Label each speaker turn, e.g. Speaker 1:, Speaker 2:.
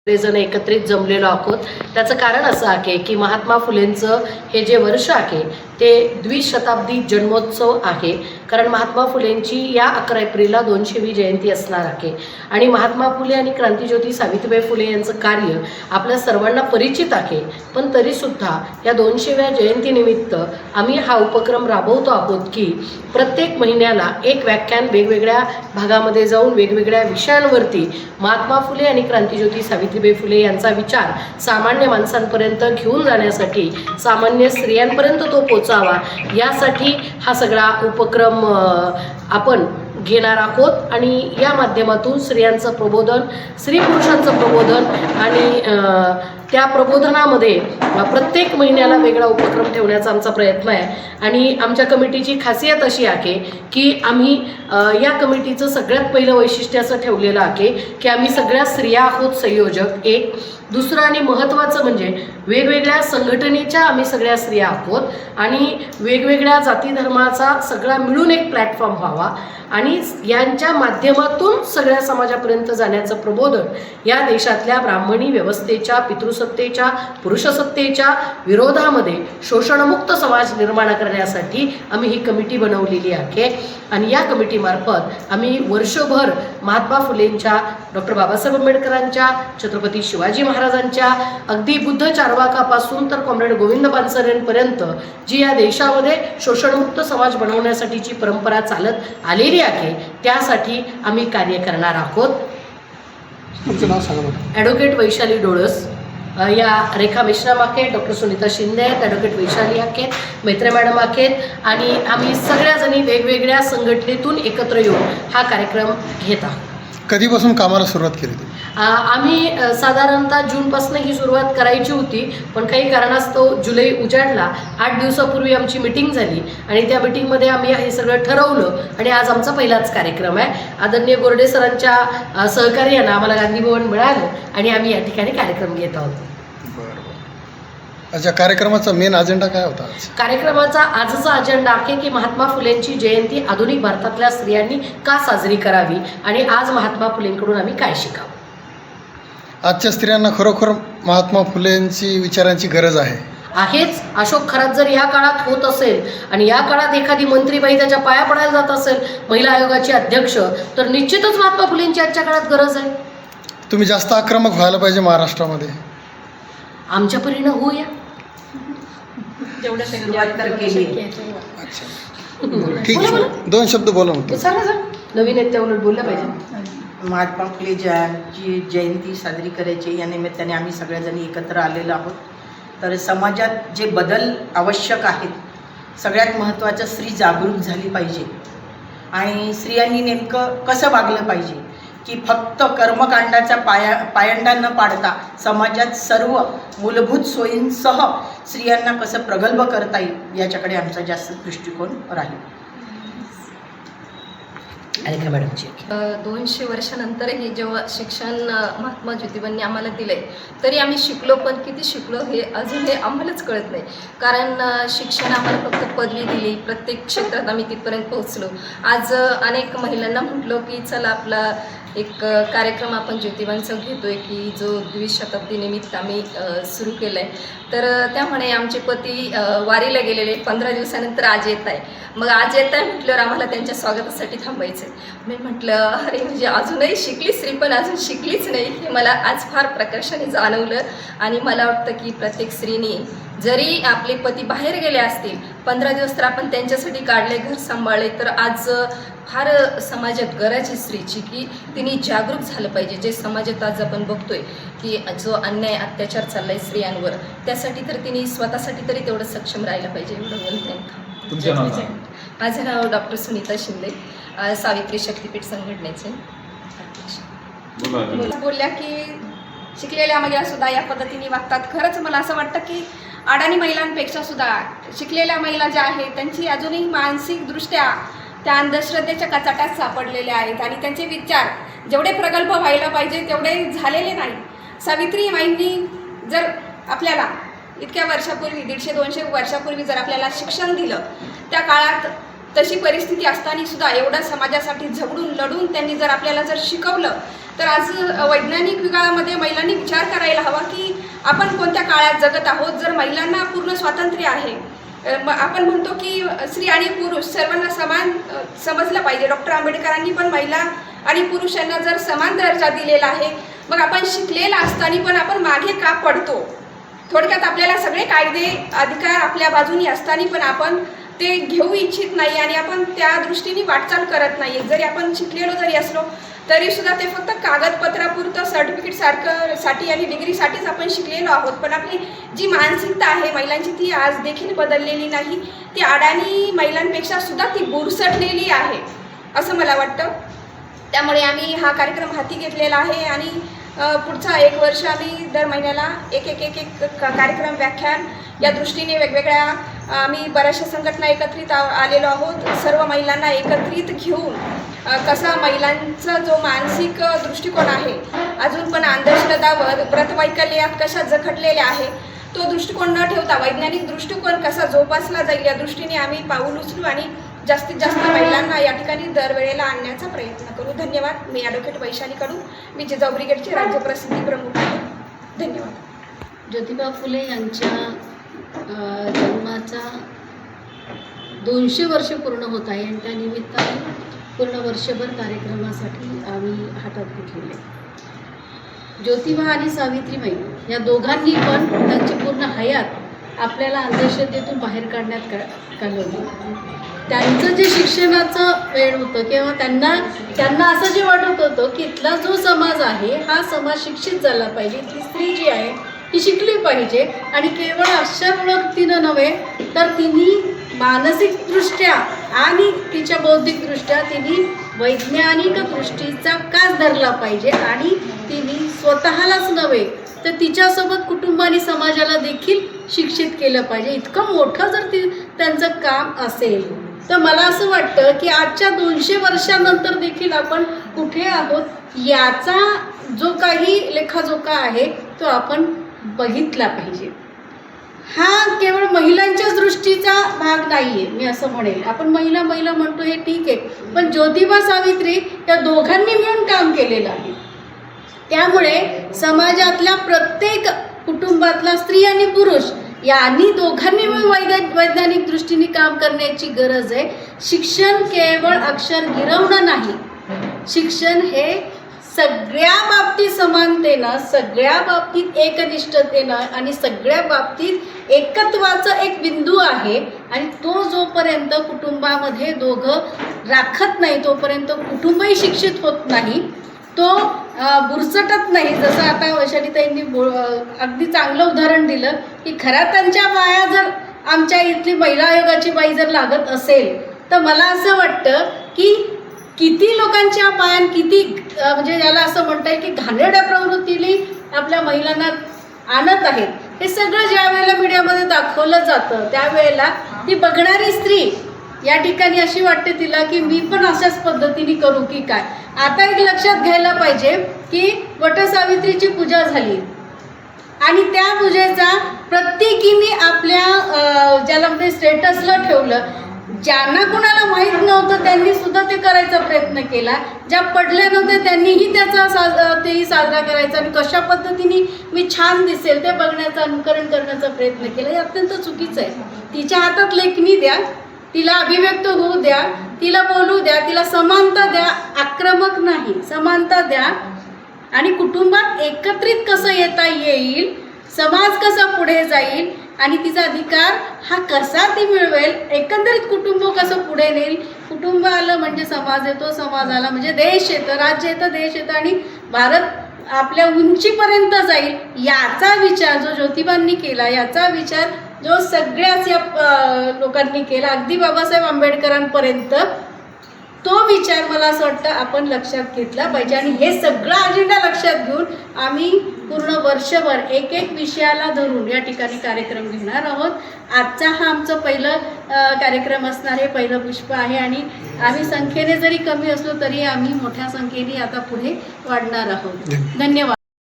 Speaker 1: जण एकत्रित जमलेलो आहोत. त्याचं कारण असं आहे की महात्मा फुलेंचं हे जे वर्ष आहे ते द्विशताब्दी जन्मोत्सव आहे. कारण महात्मा फुलेंची या 11 एप्रिलला 200वी जयंती असणार आहे. आणि महात्मा फुले आणि क्रांतिज्योती सावित्रीबाई फुले यांचं कार्य आपल्या सर्वांना परिचित आहे. पण तरीसुद्धा या 200व्या जयंतीनिमित्त आम्ही हा उपक्रम राबवतो आहोत की प्रत्येक महिन्याला एक व्याख्यान वेगवेगळ्या भागामध्ये जाऊन वेगवेगळ्या विषयांवरती महात्मा फुले आणि क्रांतिज्योती सावित्रीबाई फुले यांचा विचार सामान्य माणसांपर्यंत घेऊन जाण्यासाठी, सामान्य स्त्रियांपर्यंत तो पोचावा, यासाठी हा सगळा उपक्रम आपण घेणार आहोत. आणि या माध्यमातून स्त्रियांचं प्रबोधन, स्त्री पुरुषांचं प्रबोधन आणि त्या प्रबोधनामध्ये प्रत्येक महिन्याला वेगळा उपक्रम ठेवण्याचा आमचा प्रयत्न आहे. आणि आमच्या कमिटीची खासियत अशी आहे की आम्ही या कमिटीचं सगळ्यात पहिलं वैशिष्ट्य असं ठेवलेलं आहे की आम्ही सगळ्या स्त्रिया आहोत संयोजक. एक दुसरं आणि महत्त्वाचं म्हणजे वेगवेगळ्या संघटनेच्या आम्ही सगळ्या स्त्रिया आहोत आणि वेगवेगळ्या जाती धर्माचा सगळा मिळून एक प्लॅटफॉर्म व्हावा आणि यांच्या माध्यमातून सगळ्या समाजापर्यंत जाण्याचं प्रबोधन या देशातल्या ब्राह्मणी व्यवस्थेच्या, पितृसत्तेच्या, पुरुषसत्तेच्या विरोधामध्ये शोषणमुक्त समाज निर्माण करण्यासाठी आम्ही ही कमिटी बनवलेली आहे. आणि या कमिटीमार्फत आम्ही वर्षभर महात्मा फुलेंच्या, डॉक्टर बाबासाहेब आंबेडकरांच्या, छत्रपती शिवाजी महाराजांच्या, अगदी बुद्ध चार्वाकापासून तर कॉम्रेड गोविंद पानसरेंपर्यंत जी या देशामध्ये शोषणमुक्त समाज बनवण्यासाठीची परंपरा चालत आलेली आहे त्यासाठी आम्ही कार्य करणार आहोत.
Speaker 2: तुमचं नाव सांगा मला.
Speaker 1: ॲडव्होकेट वैशाली डोळस, या रेखा मेश्राम आहेत, डॉक्टर सुनीता शिंदे आहेत, ॲडव्होकेट वैशाली आहेत, मैत्रे मॅडम आहेत आणि आम्ही सगळ्याजणी वेगवेगळ्या संघटनेतून एकत्र येऊन हा कार्यक्रम घेत आहोत.
Speaker 2: कधीपासून कामाला सुरुवात केली तुम्ही?
Speaker 1: आम्ही साधारणतः जूनपासून ही सुरुवात करायची होती, पण काही कारणास्तव जुलै उजाडला. 8 दिवसापूर्वी आमची मिटिंग झाली आणि त्या मिटिंगमध्ये आम्ही हे सगळं ठरवलं आणि आज आमचा पहिलाच कार्यक्रम आहे. आदरणीय गोरडे सरांच्या सहकार्यानं आम्हाला गांधी भवन मिळालं आणि आम्ही या ठिकाणी कार्यक्रम घेत आहोत.
Speaker 2: अच्छा, कार्यक्रमाचा मेन अजेंडा काय होता?
Speaker 1: कार्यक्रमाचा आजचा अजेंडा आहे की महात्मा फुलेंची जयंती आधुनिक भारतातल्या स्त्रियांनी का साजरी करावी आणि आज महात्मा फुलेंकडून आम्ही काय शिकावं.
Speaker 2: आजच्या स्त्रियांना खरोखर महात्मा फुलेंची विचारांची गरज आहेच.
Speaker 1: अशोक खरात जर या काळात होत असेल आणि या काळात एखादी मंत्रीबाई त्याच्या पाया पडायला जात असेल, महिला आयोगाची अध्यक्ष, तर निश्चितच महात्मा फुलेंची आजच्या काळात गरज आहे.
Speaker 2: तुम्ही जास्त आक्रमक व्हायला पाहिजे महाराष्ट्रामध्ये.
Speaker 1: आमच्या परीनं होऊया.
Speaker 3: सुरुवात तर केली.
Speaker 2: अच्छा, ठीक आहे. 2 शब्द बोला म्हणतो.
Speaker 1: नवीन आहेत त्या उलट बोलल्या पाहिजे.
Speaker 3: महात्मा फुले जी जयंती साजरी करायची या निमित्ताने आम्ही सगळ्याजणी एकत्र आलेलो आहोत. तर समाजात जे बदल आवश्यक आहेत, सगळ्यात महत्त्वाचं स्त्री जागरूक झाली पाहिजे आणि स्त्रियांनी नेमकं कसं वागलं पाहिजे की फक्त कर्मकांडाचा पायंडा न पाडता समाजात सर्व मूलभूत सोयींसह स्त्रियांना कसं प्रगल्भ करता येईल याच्याकडे आमचा जास्त दृष्टिकोन राहील.
Speaker 1: आणि काय मॅडमची
Speaker 4: 200 वर्षानंतरही जेव्हा शिक्षण महात्मा ज्योतिबांनी आम्हाला दिलं आहे तरी आम्ही शिकलो, पण किती शिकलो हे अजून हे आम्हालाच कळत नाही. कारण शिक्षण आम्हाला फक्त पदवी दिली, प्रत्येक क्षेत्रात आम्ही तिथपर्यंत पोहोचलो. आज अनेक महिलांना म्हटलो की चला आपला एक कार्यक्रम आपण ज्योतिबांचा घेतो आहे की जो द्विशताब्दीनिमित्त आम्ही सुरू केला आहे. तर त्यामुळे आमचे पती वारीला गेलेले 15 दिवसानंतर आज येत आहे. मग आज येत आहे म्हटल्यावर आम्हाला त्यांच्या स्वागतासाठी थांबायचं आहे. मी म्हटलं अरे म्हणजे अजूनही शिकली स्त्री पण अजून शिकलीच नाही, हे मला आज फार प्रकर्षाने जाणवलं. आणि मला वाटतं की प्रत्येक स्त्रीने जरी आपले पती बाहेर गेले असतील 15 दिवस तर आपण त्यांच्यासाठी काढले, घर सांभाळले, तर आज फार समाजात गरज आहे स्त्रीची की तिने जागरूक झालं पाहिजे. जे समाजात आज आपण बघतोय की जो अन्याय अत्याचार चाललाय स्त्रियांवर, त्यासाठी तर तिने स्वतःसाठी तरी तेवढं सक्षम राहायला पाहिजे. एवढं बोलते. माझं नाव डॉक्टर सुनीता शिंदे, सावित्री शक्तीपीठ संघटनेचे अध्यक्ष.
Speaker 5: बोलल्या की शिकलेल्या महिला सुद्धा या पद्धतीने वागतात. खरंच मला असं वाटतं की अडाणी महिलांपेक्षा सुद्धा शिकलेल्या महिला ज्या आहेत त्यांची अजूनही मानसिकदृष्ट्या त्या अंधश्रद्धेच्या कचाट्यात सापडलेल्या आहेत आणि त्यांचे विचार जेवढे प्रगल्भ व्हायला पाहिजे तेवढे झालेले नाही. सावित्रीबाईंनी जर आपल्याला इतक्या वर्षापूर्वी 150-200 वर्षापूर्वी जर आपल्याला शिक्षण दिलं, त्या काळात तशी परिस्थिती असताना सुद्धा एवढं समाजासाठी झगडून लढून त्यांनी जर आपल्याला जर शिकवलं तर आज वैज्ञानिक युगामध्ये महिलांनी विचार करायला हवा की आपण कोणत्या काळात जगत आहोत. जर महिलांना पूर्ण स्वातंत्र्य आहे, आपण म्हणतो की स्त्री आणि पुरुष सर्वांना समान समजलं पाहिजे. डॉक्टर आंबेडकरांनी पण महिला आणि पुरुषांना जर समान दर्जा दिलेला आहे, मग आपण शिकलेला असताना पण आपण मागे का पडतो. थोडक्यात आपल्याला सगळे कायदे अधिकार आपल्या बाजूनी असताना पण आपण ते घेऊ इच्छित नाही आणि आपण त्या दृष्टीने वाटचाल करत नाही. जरी आपण शिकलेलो जरी असलो तरीसुद्धा ते फक्त कागदपत्रापुरतं सर्टिफिकेटसाठी आणि डिग्रीसाठीच आपण शिकलेलो आहोत. पण आपली जी मानसिकता आहे महिलांची ती आज देखील बदललेली नाही. ती अडाणी महिलांपेक्षा सुद्धा ती बुरसटलेली आहे असं मला वाटतं. त्यामुळे आम्ही हा कार्यक्रम हाती घेतलेला आहे आणि पुढचा 1 वर्ष आम्ही दर महिन्याला एक कार्यक्रम व्याख्यान या दृष्टीने वेगवेगळ्या आम्ही बऱ्याचशा संघटना एकत्रित आलेलो आहोत. सर्व महिलांना एकत्रित घेऊन कसा महिलांचा जो मानसिक दृष्टिकोन आहे, अजून पण अंधश्रद्धा व्रतवैकल्यात कशा जखडलेल्या आहे, तो दृष्टिकोन न ठेवता वैज्ञानिक दृष्टिकोन कसा जोपासला जाईल या दृष्टीने आम्ही पाऊल उचलू आणि जास्तीत जास्त महिलांना या ठिकाणी दरवेळेला आणण्याचा प्रयत्न करू. धन्यवाद. मी ॲडव्होकेट वैशाली कडू, मी जिजाऊ ब्रिगेडचे राज्य प्रसिद्धी प्रमुख आहे. धन्यवाद.
Speaker 6: ज्योतिबा फुले यांच्या जन्माचा 200 वर्ष पूर्ण होत आहे आणि त्या निमित्ताने पूर्ण वर्षभर कार्यक्रमासाठी आम्ही हातात घेतलेले. ज्योतिबा आणि सावित्रीबाई या दोघांनी पण त्यांची पूर्ण हयात आपल्याला अंधश्रद्धेतून बाहेर काढण्यात घालवली. त्यांचं जे शिक्षणाचं वेळ होतं किंवा त्यांना असं जे वाटत होतं की इथला जो समाज आहे हा समाज शिक्षित झाला पाहिजे, इथली स्त्री जी आहे ती शिकली पाहिजे आणि केवळ अक्षर ओळखतीनं नव्हे तर तिने मानसिकदृष्ट्या आणि तिच्या बौद्धिकदृष्ट्या तिने वैज्ञानिक दृष्टीचा कास धरला पाहिजे आणि तिने स्वतःलाच नव्हे तर तिच्यासोबत कुटुंब आणि समाजाला देखील शिक्षित केलं पाहिजे. इतकं मोठं जर त्यांचं काम असेल तर मला असं वाटतं की आजच्या 200 वर्षानंतर देखील आपण कुठे आहोत याचा जो काही लेखाजोखा आहे तो आपण बघितला पाहिजे. हा केवळ महिलांच्याच दृष्टीचा भाग नाही आहे, मी असं म्हणेल. आपण महिला म्हणतो हे ठीक आहे, पण ज्योतिबा सावित्री या दोघांनी मिळून काम केलेलं आहे. त्यामुळे समाजातल्या प्रत्येक कुटुंबातला स्त्री आणि पुरुष यांनी दोघांनी मिळून वैज्ञानिक दृष्टीने काम करण्याची गरज आहे. शिक्षण केवळ अक्षर गिरवणं नाही, शिक्षण हे सगळ्या बाबतीत समानतेनं, सगळ्या बाबतीत एकनिष्ठतेनं आणि सगळ्या बाबतीत एकत्वाचं एक बिंदू आहे आणि तो जोपर्यंत कुटुंबामध्ये दोघं राखत नाही तोपर्यंत कुटुंबही शिक्षित होत नाही, तो बुरसटत नाही. जसं आता वैशालीताईंनी अगदी चांगलं उदाहरण दिलं की खऱ्या त्यांच्या पाया जर आमच्या इथली महिला आयोगाची बाई जर लागत असेल तर मला असं वाटतं की किती लोकांच्या पायान किती म्हणजे याला असं म्हणता येईल की घाणेरड्या प्रवृत्तीने आपल्या महिलांना आणत आहेत. हे सगळं ज्या वेळेला मीडियामध्ये दाखवलं जातं त्यावेळेला ती बघणारी स्त्री या ठिकाणी अशी वाटते तिला की मी पण अशाच पद्धतीने करू की काय. आता एक लक्षात घ्यायला पाहिजे की वटसावित्रीची पूजा झाली आणि त्या पूजेचा प्रत्येकीने आपल्या ज्याला म्हणजे स्टेटसला ठेवलं. ज्यांना कोणाला माहीत नव्हतं त्यांनी सुद्धा ते करायचा प्रयत्न केला, ज्या पडल्या नव्हत्या त्यांनीही त्याचा तेही साजरा करायचा आणि कशा पद्धतीने मी छान दिसेल ते बघण्याचं अनुकरण करण्याचा प्रयत्न केला. हे अत्यंत चुकीचं आहे. तिच्या हातात लेखणी द्या, तिला अभिव्यक्त होऊ द्या, तिला बोलू द्या, तिला समानता द्या, आक्रमक नाही, समानता द्या आणि कुटुंबात एकत्रित कसं येता येईल, समाज कसा पुढे जाईल आणि तिचा अधिकार हा कसा ती मिळवेल, एकंदरीत कुटुंब कसं पुढे नेईल. कुटुंब आलं म्हणजे समाज येतो, समाज आला म्हणजे देश येतं, राज्य येतं, देश येतं आणि भारत आपल्या उंचीपर्यंत जाईल. याचा विचार जो ज्योतिबांनी केला, याचा विचार जो सगळ्याच या लोकांनी केला, अगदी बाबासाहेब आंबेडकरांपर्यंत, तो विचार मला असं वाटतं आपण लक्षात घेतला पाहिजे आणि हे सगळं अजेंडा लक्षात घेऊन आम्ही पूर्ण वर्षभर एक विषयाला धरून या ठिकाणी कार्यक्रम घेणार आहोत. आजचा हा आमचं पहिलं कार्यक्रम असणार आहे, पहिलं पुष्प आहे आणि आम्ही संख्येने जरी कमी असलो तरी आम्ही मोठ्या संख्येने आता पुढे वाढणार आहोत. धन्यवाद.